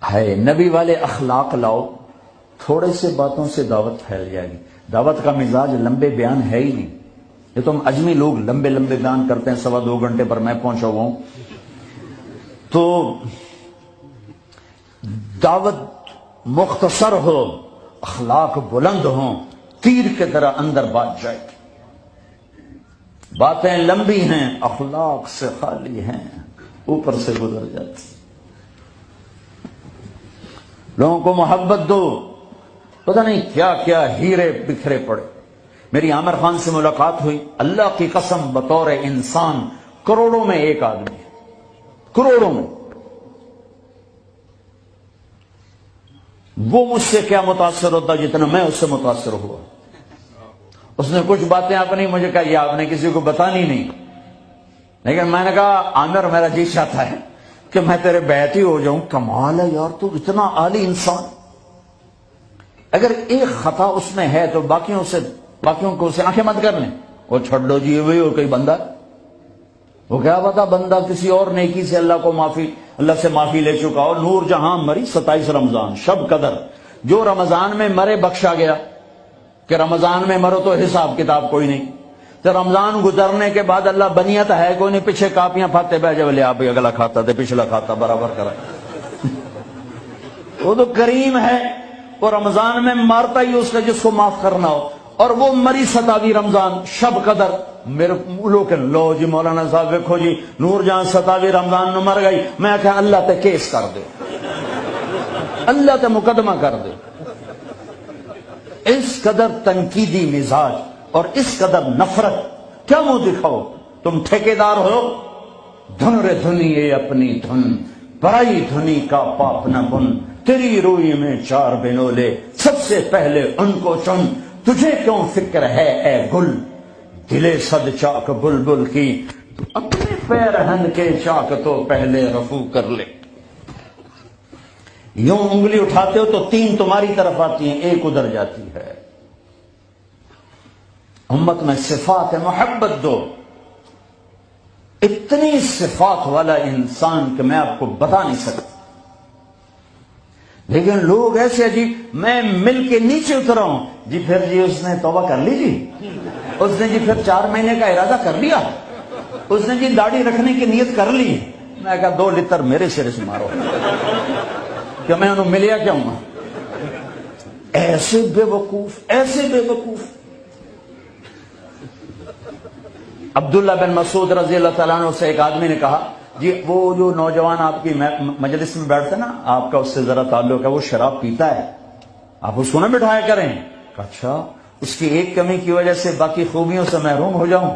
ہے نبی والے اخلاق لاؤ، تھوڑے سے باتوں سے دعوت پھیل جائے گی۔ دعوت کا مزاج لمبے بیان ہے ہی نہیں۔ یہ تم اجمی لوگ لمبے لمبے بیان کرتے ہیں، 2.25 گھنٹے پر میں پہنچا ہوا ہوں۔ تو دعوت مختصر ہو، اخلاق بلند ہوں، تیر کے طرح اندر بات جائے۔ باتیں لمبی ہیں، اخلاق سے خالی ہیں، اوپر سے گزر جاتی۔ لوگوں کو محبت دو، پتہ نہیں کیا کیا ہیرے بکھرے پڑے۔ میری عامر خان سے ملاقات ہوئی، اللہ کی قسم بطور انسان کروڑوں میں ایک آدمی ہے، کروڑوں میں۔ وہ مجھ سے کیا متاثر ہوتا جتنا میں اس سے متاثر ہوا۔ اس نے کچھ باتیں اپنی مجھے کہا، یہ آپ نے کسی کو بتانی نہیں، لیکن میں نے کہا عامر میرا جی چاہتا ہے کہ میں تیرے بیعتی ہو جاؤں۔ کمال ہے یار، تو اتنا عالی انسان، اگر ایک خطا اس میں ہے تو باقیوں کو اسے آنکھیں مت کر لیں، وہ چھوڑ دو جی وہی ہو کوئی بندہ، وہ کیا پتا بندہ کسی اور نیکی سے اللہ سے معافی لے چکا ہو۔ نور جہاں مری 27 رمضان شب قدر، جو رمضان میں مرے بخشا گیا، کہ رمضان میں مرو تو حساب کتاب کوئی نہیں، تو رمضان گزرنے کے بعد اللہ بنیت ہے کوئی نہیں، پیچھے کاپیاں پھاتے بہ جب لے آپ اگلا کھاتا تھے پچھلا کھاتا برابر کرا۔ وہ تو کریم ہے، وہ رمضان میں مارتا ہی اس کا جس کو معاف کرنا ہو، اور وہ مری 27 رمضان شب قدر۔ میرے لوگ لو جی مولانا صاحب دیکھو جی نور جہاں 27 رمضان میں مر گئی، میں کہا اللہ تے کیس کر دے، اللہ تے مقدمہ کر دے۔ اس قدر تنقیدی مزاج اور اس قدر نفرت، کیا منہ دکھاؤ؟ تم ٹھیکیدار ہو، دھن رے دھنی اپنی دھن، برائی دھنی کا پاپ نہ بن، تیری روئی میں 4 بنولے، سب سے پہلے ان کو چن، تجھے کیوں فکر ہے اے گل، دلے صد چاک بلبل کی، اپنے پیرہن کے چاک تو پہلے رفو کر لے۔ یوں انگلی اٹھاتے ہو تو 3 تمہاری طرف آتی ہیں، 1 ادھر جاتی ہے۔ امت میں صفات محبت دو۔ اتنی صفات والا انسان کہ میں آپ کو بتا نہیں سکتا، لیکن لوگ ایسے عجیب، میں مل کے نیچے اترا ہوں جی، پھر جی اس نے توبہ کر لی جی، اس نے جی پھر 4 مہینے کا ارادہ کر لیا، اس نے جی داڑھی رکھنے کی نیت کر لی۔ میں کہا 2 لتر میرے سرے سے مارو کہ میں انہوں ملیا کیا ہوں۔ ایسے بے وقوف، ایسے بے وقوف۔ عبداللہ بن مسعود رضی اللہ تعالیٰ عنہ سے ایک آدمی نے کہا، جی وہ جو نوجوان آپ کی مجلس میں بیٹھتے نا، آپ کا اس سے ذرا تعلق ہے، وہ شراب پیتا ہے، آپ اس کو نہ بٹھایا کریں۔ کہا اچھا، اس کی ایک کمی کی وجہ سے باقی خوبیوں سے محروم ہو جاؤں؟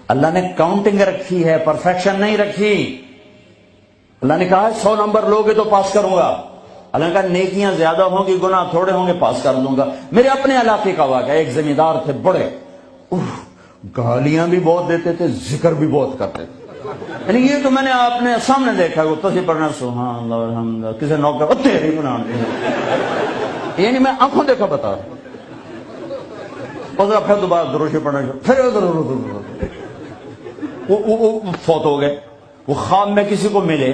اللہ نے کاؤنٹنگ رکھی ہے، پرفیکشن نہیں رکھی۔ اللہ نے کہا 100 نمبر لوگے تو پاس کروں گا۔ اللہ نے کہا نیکیاں زیادہ ہوں گی گناہ تھوڑے ہوں گے، پاس کر دوں گا۔ میرے اپنے علاقے کا واقعہ، ایک زمیندار تھے بڑے، گالیاں بھی بہت دیتے تھے، ذکر بھی بہت کرتے تھے، یعنی یہ تو میں نے آپ نے سامنے دیکھا، وہ تصویر پڑھنا سبحان اللہ الحمد للہ، کسی نوکر تیری بنا، یعنی میں آنکھوں دیکھا بتا رہا ہوں۔ پھر دوبارہ دروشی پڑھنا، پھر وہ فوت ہو گئے۔ وہ خواب میں کسی کو ملے،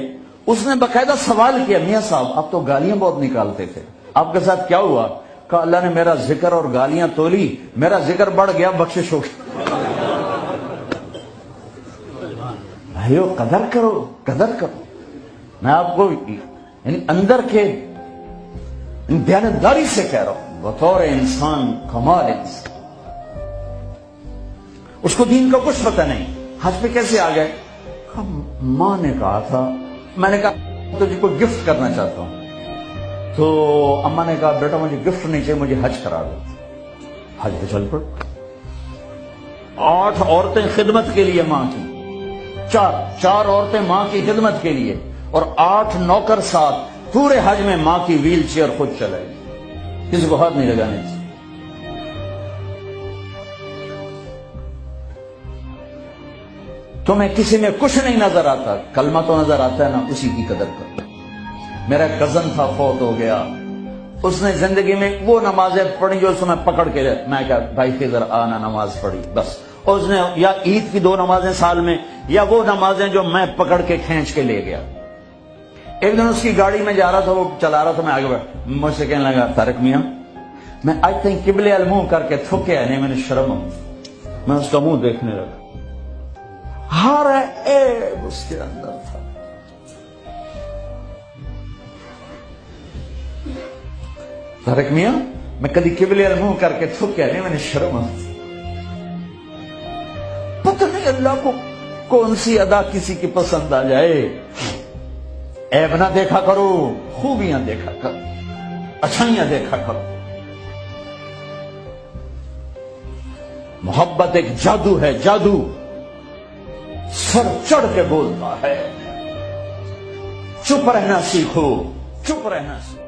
اس نے باقاعدہ سوال کیا، میاں صاحب آپ تو گالیاں بہت نکالتے تھے، آپ کے ساتھ کیا ہوا؟ کہا اللہ نے میرا ذکر اور گالیاں تولی، میرا ذکر بڑھ گیا، بخشش ہو گئی۔ بھائیو قدر کرو، قدر کرو۔ میں آپ کو یعنی اندر کے دیانتداری سے کہہ رہا ہوں، بطور انسان کمال انسان، اس کو دین کا کچھ پتہ نہیں، حج پہ کیسے آ گئے؟ ماں نے کہا تھا، میں نے کہا تجھے کوئی گفٹ کرنا چاہتا ہوں، تو اماں نے کہا بیٹا مجھے گفٹ نہیں چاہیے، مجھے حج کرا دو۔ حج پہ چل پڑ۔ 8 عورتیں خدمت کے لیے ماں کی، چار عورتیں ماں کی خدمت کے لیے، اور 8 نوکر ساتھ، پورے حج میں ماں کی ویل چیئر خود چلائے، کسی کو ہاتھ نہیں لگانے چاہیے۔ تمہیں کسی میں کچھ نہیں نظر آتا، کلمہ تو نظر آتا ہے نا، اسی کی قدر کرو۔ میرا کزن تھا، فوت ہو گیا، اس نے زندگی میں وہ نمازیں پڑھی جو اس میں پکڑ کے، میں کہا بھائی خضر آنا نماز پڑھی بس، اور اس نے یا عید کی 2 نمازیں سال میں، یا وہ نمازیں جو میں پکڑ کے کھینچ کے لے گیا، ایک دن اس کی گاڑی میں جا رہا تھا، وہ چلا رہا تھا، میں آگے بڑھ، مجھ سے کہنے لگا طارق میاں میں آج تک قبلے المنہ کر کے تھکیا نہیں، میں نے شرم ہوں. میں اس کا منہ دیکھنے لگا، ہر عیب اس کے اندر تھا. طارق میاں میں کبھی قبلے المنہ کر کے تھکیا نہیں، میں نے شرم ہوں. پتہ نہیں اللہ کو کون سی ادا کسی کی پسند آ جائے. عیب نہ دیکھا کرو، خوبیاں دیکھا کرو، اچھائیاں دیکھا کرو. محبت ایک جادو ہے، جادو سر چڑھ کے بولتا ہے. چپ رہنا سیکھو، چپ رہنا سیکھو.